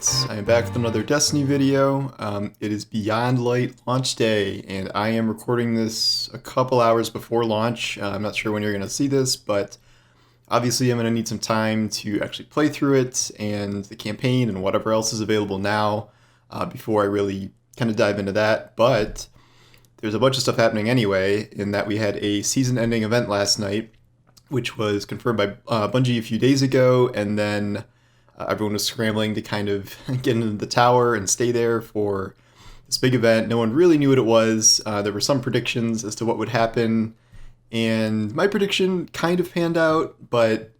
Alright, I am back with another Destiny video. It is Beyond Light launch day, and I am recording this a couple hours before launch. I'm not sure when you're going to see this, but obviously I'm going to need some time to actually play through it and the campaign and whatever else is available now before I really kind of dive into that. But there's a bunch of stuff happening anyway, in that we had a season-ending event last night, which was confirmed by Bungie a few days ago, and then everyone was scrambling to kind of get into the tower and stay there for this big event. No one really knew what it was. There were some predictions as to what would happen, and my prediction kind of panned out, but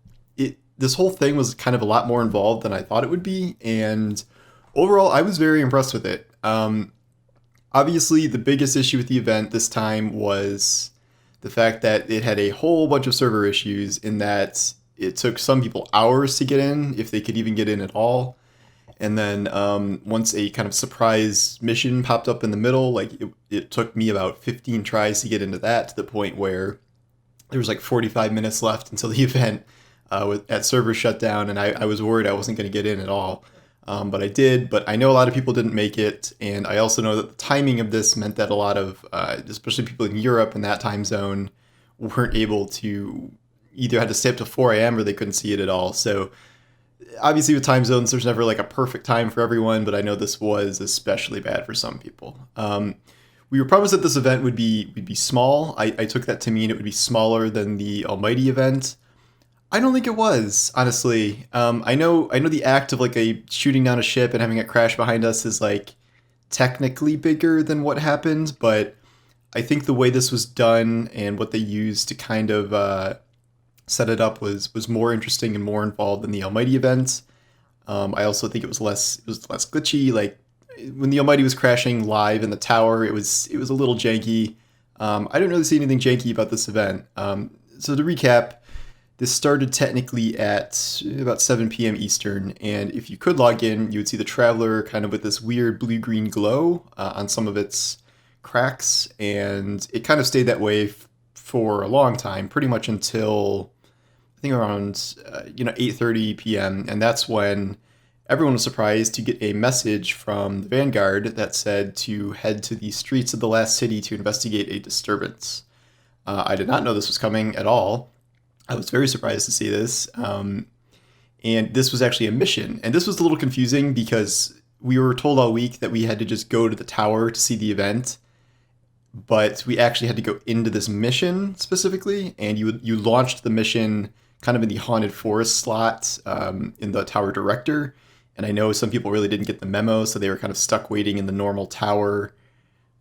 this whole thing was kind of a lot more involved than I thought it would be, and overall I was very impressed with it. Obviously, the biggest issue with the event this time was the fact that it had a whole bunch of server issues, in that it took some people hours to get in, if they could even get in at all. And then once a kind of surprise mission popped up in the middle, like it took me about 15 tries to get into that, to the point where there was like 45 minutes left until the event at server shutdown, and I was worried I wasn't going to get in at all. But I did, but I know a lot of people didn't make it, and I also know that the timing of this meant that a lot of, especially people in Europe in that time zone, weren't able to, either had to stay up to 4 a.m. or they couldn't see it at all. So obviously with time zones, there's never like a perfect time for everyone, but I know this was especially bad for some people. We were promised that this event would be small. I took that to mean it would be smaller than the Almighty event. I don't think it was, honestly. I know the act of like a shooting down a ship and having it crash behind us is like technically bigger than what happened, but I think the way this was done and what they used to kind of set it up was more interesting and more involved than the Almighty event. I also think it was less glitchy. Like when the Almighty was crashing live in the tower, it was a little janky. I didn't really see anything janky about this event. So to recap, this started technically at about 7 p.m. Eastern, and if you could log in, you would see the Traveler kind of with this weird blue-green glow on some of its cracks, and it kind of stayed that way for a long time, pretty much until I think around 8:30 p.m. And that's when everyone was surprised to get a message from the Vanguard that said to head to the streets of the last city to investigate a disturbance. I did not know this was coming at all. I was very surprised to see this, and this was actually a mission. And this was a little confusing because we were told all week that we had to just go to the tower to see the event, but we actually had to go into this mission specifically, and you launched the mission kind of in the haunted forest slot in the tower director. And I know some people really didn't get the memo, so they were kind of stuck waiting in the normal tower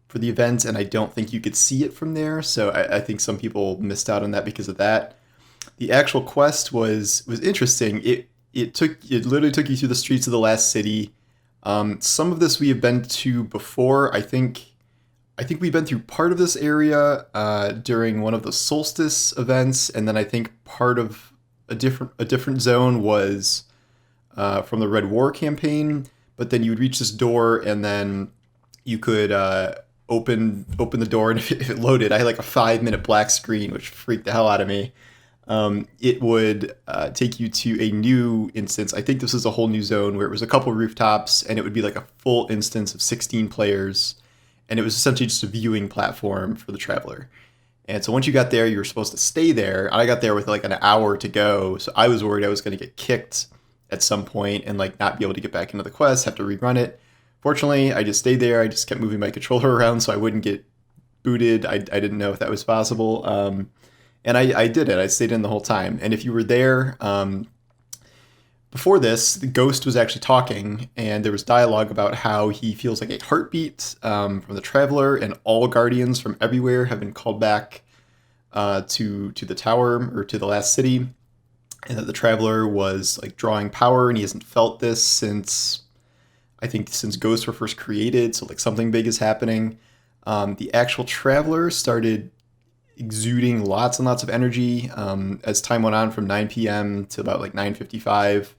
for the event, and I don't think you could see it from there, so I think some people missed out on that because of that. The actual quest was interesting. It literally took you through the streets of the last city. Some of this we have been to before. I think we've been through part of this area during one of the solstice events, and then I think part of a different zone was from the Red War campaign. But then you would reach this door, and then you could open the door, and if it loaded, I had like a 5-minute black screen, which freaked the hell out of me. It would take you to a new instance. I think this is a whole new zone where it was a couple rooftops, and it would be like a full instance of 16 players, and it was essentially just a viewing platform for the Traveler. And so once you got there, you were supposed to stay there. I got there with like an hour to go, so I was worried I was going to get kicked at some point and like not be able to get back into the quest, have to rerun it. Fortunately, I just stayed there. I just kept moving my controller around so I wouldn't get booted. I didn't know if that was possible. And I did it. I stayed in the whole time. And if you were there, before this, the Ghost was actually talking, and there was dialogue about how he feels like a heartbeat from the Traveler, and all Guardians from everywhere have been called back to the tower, or to the last city, and that the Traveler was like drawing power, and he hasn't felt this since Ghosts were first created, so like something big is happening. The actual Traveler started exuding lots and lots of energy as time went on, from 9 p.m. to about like 9:55.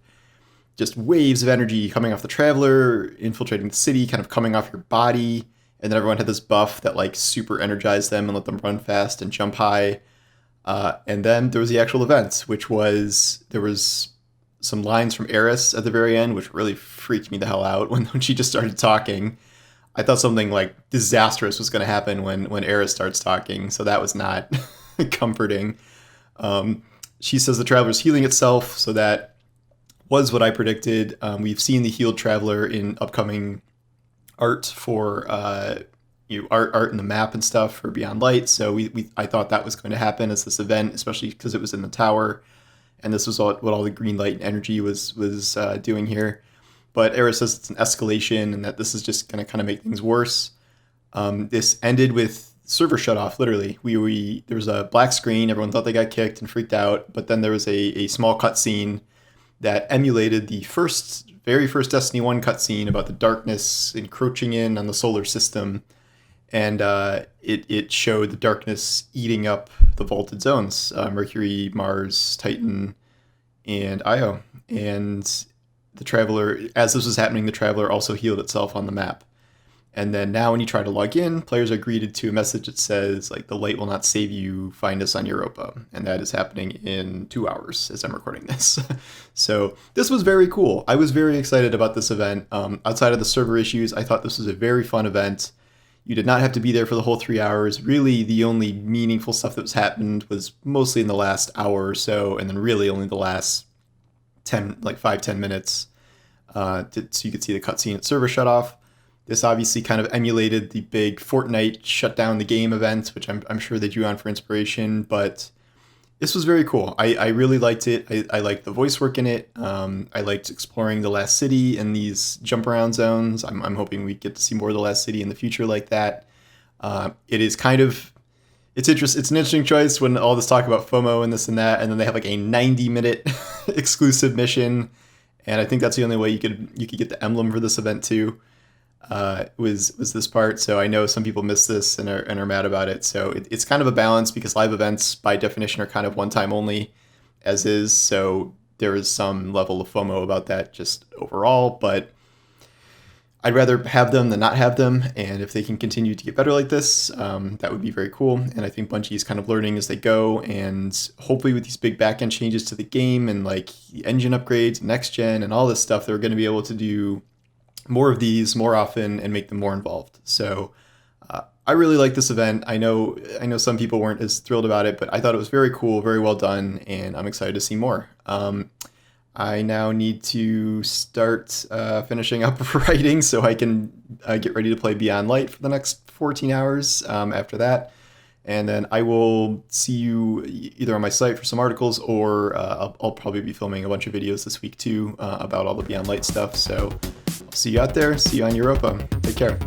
Just waves of energy coming off the Traveler, infiltrating the city, kind of coming off your body. And then everyone had this buff that like super energized them and let them run fast and jump high. And then there was the actual event, which was, there was some lines from Eris at the very end, which really freaked me the hell out when she just started talking. I thought something like disastrous was going to happen when Eris starts talking, so that was not comforting. She says the traveler's healing itself, so that was what I predicted. We've seen the healed traveler in upcoming art for art in the map and stuff for Beyond Light. So I thought that was going to happen as this event, especially because it was in the tower, and this was what all the green light and energy was doing here. But Eris says it's an escalation and that this is just going to kind of make things worse. This ended with server shut off. Literally, there was a black screen. Everyone thought they got kicked and freaked out. But then there was a small cutscene that emulated the very first Destiny 1 cutscene about the darkness encroaching in on the solar system, and it showed the darkness eating up the vaulted zones: Mercury, Mars, Titan, and Io. And the Traveler, as this was happening, the Traveler also healed itself on the map. And then now when you try to log in, players are greeted to a message that says, like, the light will not save you, find us on Europa. And that is happening in 2 hours as I'm recording this. So this was very cool. I was very excited about this event. Outside of the server issues, I thought this was a very fun event. You did not have to be there for the whole 3 hours. Really, the only meaningful stuff that was happened was mostly in the last hour or so, and then really only the last 5-10 minutes. So you could see the cutscene at server shut off. This obviously kind of emulated the big Fortnite shut down the game event, which I'm sure they drew on for inspiration, but this was very cool. I really liked it. I liked the voice work in it. I liked exploring the last city and these jump around zones. I'm hoping we get to see more of the last city in the future like that. It is kind of, it's an interesting choice when all this talk about FOMO and this and that, and then they have like a 90-minute exclusive mission, and I think that's the only way you could get the emblem for this event too. Was this part. So I know some people miss this and are mad about it. So it's kind of a balance, because live events by definition are kind of one time only as is. So there is some level of FOMO about that just overall, but I'd rather have them than not have them. And if they can continue to get better like this, that would be very cool. And I think Bungie is kind of learning as they go. And hopefully with these big backend changes to the game and like the engine upgrades, next gen and all this stuff, they're going to be able to do more of these more often and make them more involved. So I really like this event. I know some people weren't as thrilled about it, but I thought it was very cool, very well done, and I'm excited to see more. I now need to start finishing up writing so I can get ready to play Beyond Light for the next 14 hours after that. And then I will see you either on my site for some articles, or I'll probably be filming a bunch of videos this week too about all the Beyond Light stuff. So I'll see you out there. See you on Europa. Take care.